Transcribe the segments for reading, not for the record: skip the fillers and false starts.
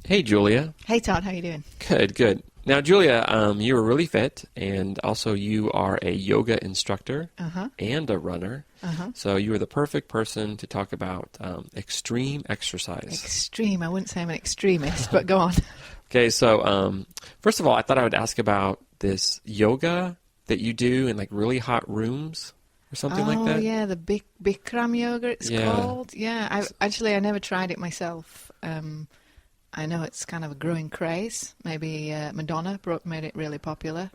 Hey, Julia. Hey, Todd. How you doing? Good, good. Now, Julia, you are really fit, and also you are a yoga instructor and a runner. So you are the perfect person to talk about extreme exercise. Extreme. I wouldn't say I'm an extremist, but go on. Okay, so first of all, I thought I would ask about this yoga that you do in like really hot rooms or something like that. Oh, yeah, the Bikram yoga it's called. Yeah, I never tried it myself. I know it's kind of a growing craze. Maybe Madonna made it really popular.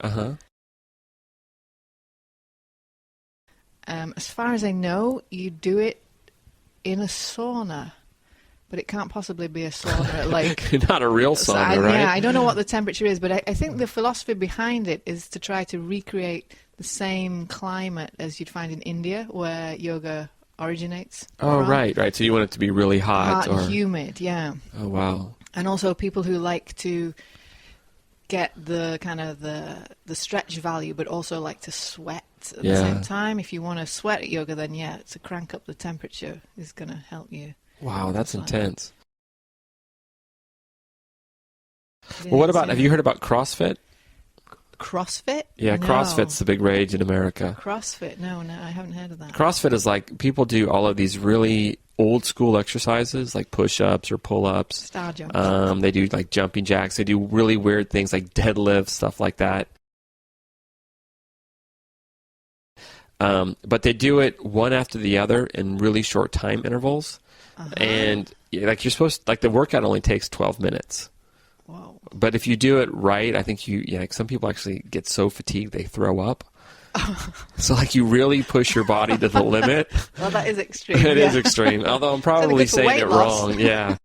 As far as I know, you do it in a sauna, but it can't possibly be a sauna like... Not a real sauna, right? Yeah, I don't know what the temperature is, but I think the philosophy behind it is to try to recreate the same climate as you'd find in India, where yoga originates. Oh, right. So you want it to be really hot. And humid, yeah. Oh, wow. And also people who like to get the kind of the stretch value, but also like to sweat at the same time. If you want to sweat at yoga, then to crank up the temperature is going to help you. Wow, that's intense. Well, what about, have you heard about CrossFit? CrossFit? Yeah, no. CrossFit's the big rage in America. CrossFit? No, I haven't heard of that. CrossFit is like, people do all of these really old school exercises like push-ups or pull-ups. Star jumps. They do like jumping jacks. They do really weird things like deadlifts, stuff like that. But they do it one after the other in really short time intervals. And like you're supposed to, like the workout only takes 12 minutes. Whoa. But if you do it right, I think like some people actually get so fatigued they throw up. So like you really push your body to the limit. Well, that is extreme. It is extreme. Although I'm probably saying it wrong. Yeah.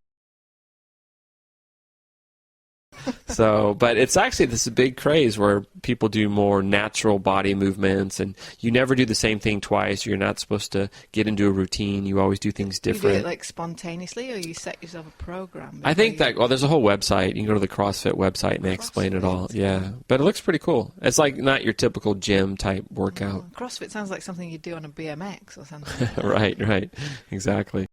So, but it's actually this big craze where people do more natural body movements, and you never do the same thing twice. You're not supposed to get into a routine. You always do things different. You do it like spontaneously, or you set yourself a program? I think that, there's a whole website. You can go to the CrossFit website and they explain it all. Yeah, but it looks pretty cool. It's like not your typical gym type workout. CrossFit sounds like something you do on a BMX or something. Right, exactly.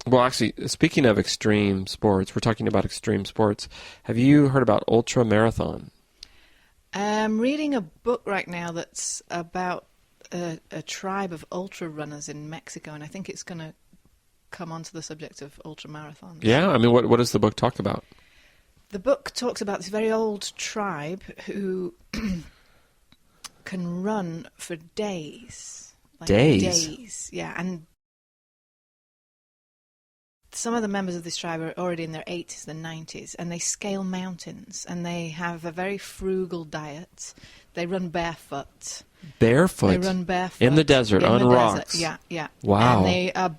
Well, actually, speaking of extreme sports, we're talking about extreme sports. Have you heard about ultra marathon? I'm reading a book right now that's about a tribe of ultra runners in Mexico, and I think it's going to come onto the subject of ultra marathons. Yeah? I mean, what does the book talk about? The book talks about this very old tribe who can run for days. Like days, yeah, and some of the members of this tribe are already in their 80s and 90s, and they scale mountains, and they have a very frugal diet. They run barefoot. Barefoot? They run barefoot. In the desert, on rocks? Desert. Yeah. Wow. And they are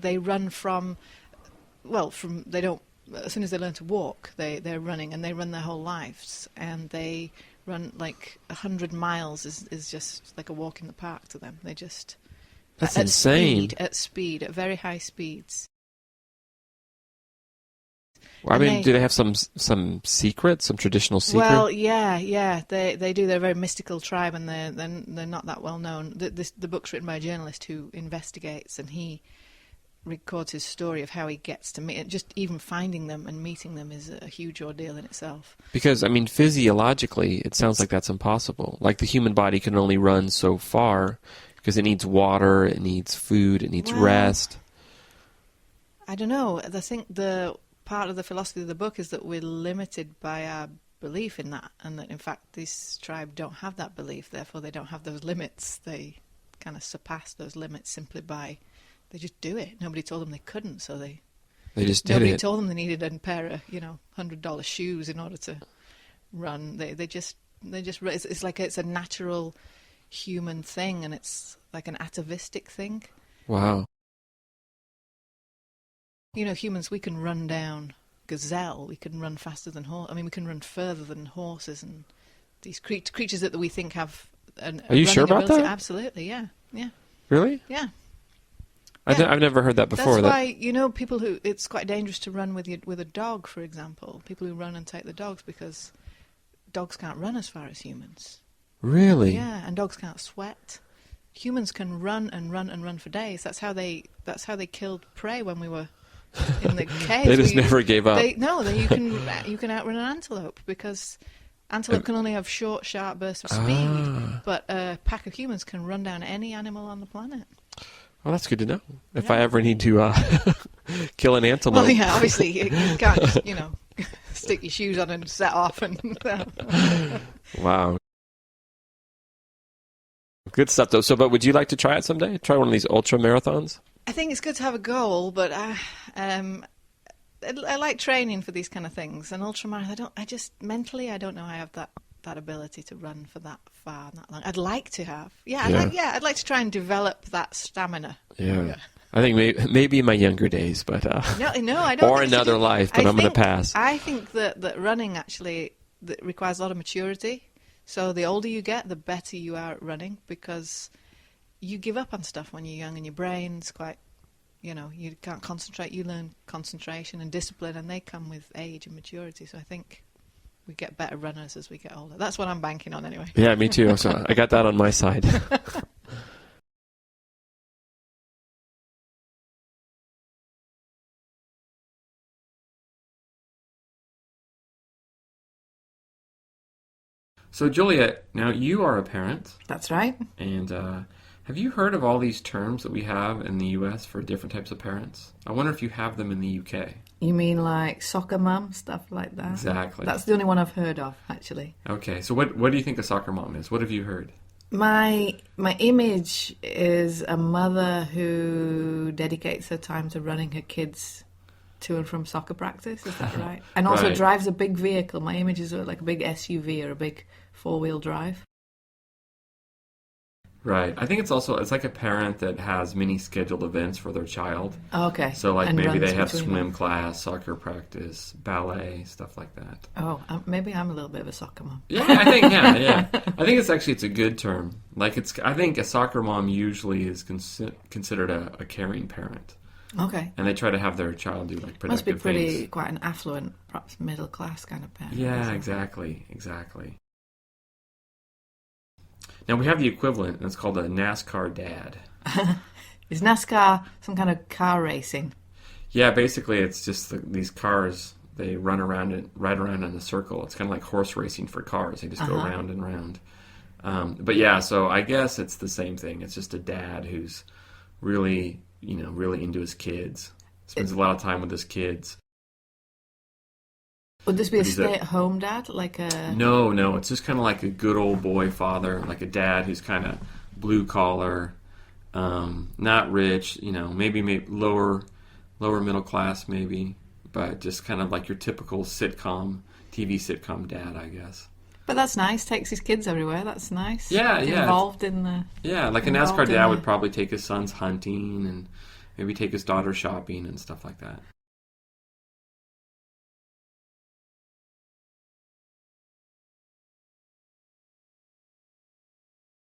they run as soon as they learn to walk, they're running, and they run their whole lives, and they run like 100 miles is just like a walk in the park to them. They just... That's insane. At very high speeds. I mean, do they have some secret, some traditional secret? Well, yeah, they do. They're a very mystical tribe, and they're not that well known. The book's written by a journalist who investigates, and he records his story of how he gets to meet. Just even finding them and meeting them is a huge ordeal in itself. Because, I mean, physiologically, it sounds like that's impossible. Like the human body can only run so far because it needs water, it needs food, it needs rest. I don't know. I think the part of the philosophy of the book is that we're limited by our belief in that, and that in fact this tribe don't have that belief, therefore they don't have those limits. They kind of surpass those limits simply by, they just do it. Nobody told them they couldn't, so they just did nobody it. told them they needed a pair of $100 shoes in order to run. They just it's like it's a natural human thing, and it's like an atavistic thing. Wow. Humans, we can run down gazelle. We can run faster than horse. I mean, we can run further than horses, and these creatures that we think have. Are you sure about that? Absolutely, yeah. Really? Yeah. I've never heard that before. That's why people who it's quite dangerous to run with a dog, for example. People who run and take the dogs because dogs can't run as far as humans. Really? Yeah, and dogs can't sweat. Humans can run and run and run for days. That's how they killed prey when we were in the caves. They just never gave up. You can outrun an antelope because antelope can only have short, sharp bursts of speed, but a pack of humans can run down any animal on the planet. Well, that's good to know. If I ever need to kill an antelope. Well, yeah, obviously you can't just, stick your shoes on and set off and. Wow. Good stuff, though. So, but would you like to try it someday? Try one of these ultra marathons? I think it's good to have a goal, but I like training for these kind of things. And ultramarathon, mentally, I don't know I have that ability to run for that far, that long. I'd like to have. I'd like to try and develop that stamina. Yeah. I think maybe in my younger days, but no, I don't. Or another life, but I'm going to pass. I think that running actually requires a lot of maturity. So the older you get, the better you are at running, because you give up on stuff when you're young and your brain's quite, you can't concentrate. You learn concentration and discipline, and they come with age and maturity. So I think we get better runners as we get older. That's what I'm banking on anyway. Yeah, me too. So I got that on my side. So, Juliet, now you are a parent. That's right. And have you heard of all these terms that we have in the U.S. for different types of parents? I wonder if you have them in the U.K. You mean like soccer mom, stuff like that? Exactly. That's the only one I've heard of, actually. Okay, so what do you think a soccer mom is? What have you heard? My image is a mother who dedicates her time to running her kids to and from soccer practice, is that right? And also drives a big vehicle. My image is like a big SUV or a big four-wheel drive. Right. I think it's like a parent that has many scheduled events for their child. Oh, okay. So like and maybe they have swim them. class, soccer practice, ballet, stuff like that. Oh, maybe I'm a little bit of a soccer mom. Yeah, I think I think it's a good term. Like I think a soccer mom usually is considered a caring parent. Okay. And they try to have their child do like productive things. Must be quite an affluent, perhaps middle class kind of parent. Yeah, exactly. Now we have the equivalent, and it's called a NASCAR dad. Is NASCAR some kind of car racing? Yeah, basically it's just these cars, they run around in a circle. It's kind of like horse racing for cars. They just go round and round. But yeah, so I guess it's the same thing. It's just a dad who's really into his kids. Spends a lot of time with his kids. Would this be a stay-at-home dad? No. It's just kind of like a good old boy father, like a dad who's kind of blue-collar, not rich, maybe lower middle class maybe, but just kind of like your typical TV sitcom dad, I guess. But that's nice. Takes his kids everywhere. That's nice. Yeah. Involved in the... Yeah, like a NASCAR dad would probably take his sons hunting and maybe take his daughter shopping and stuff like that.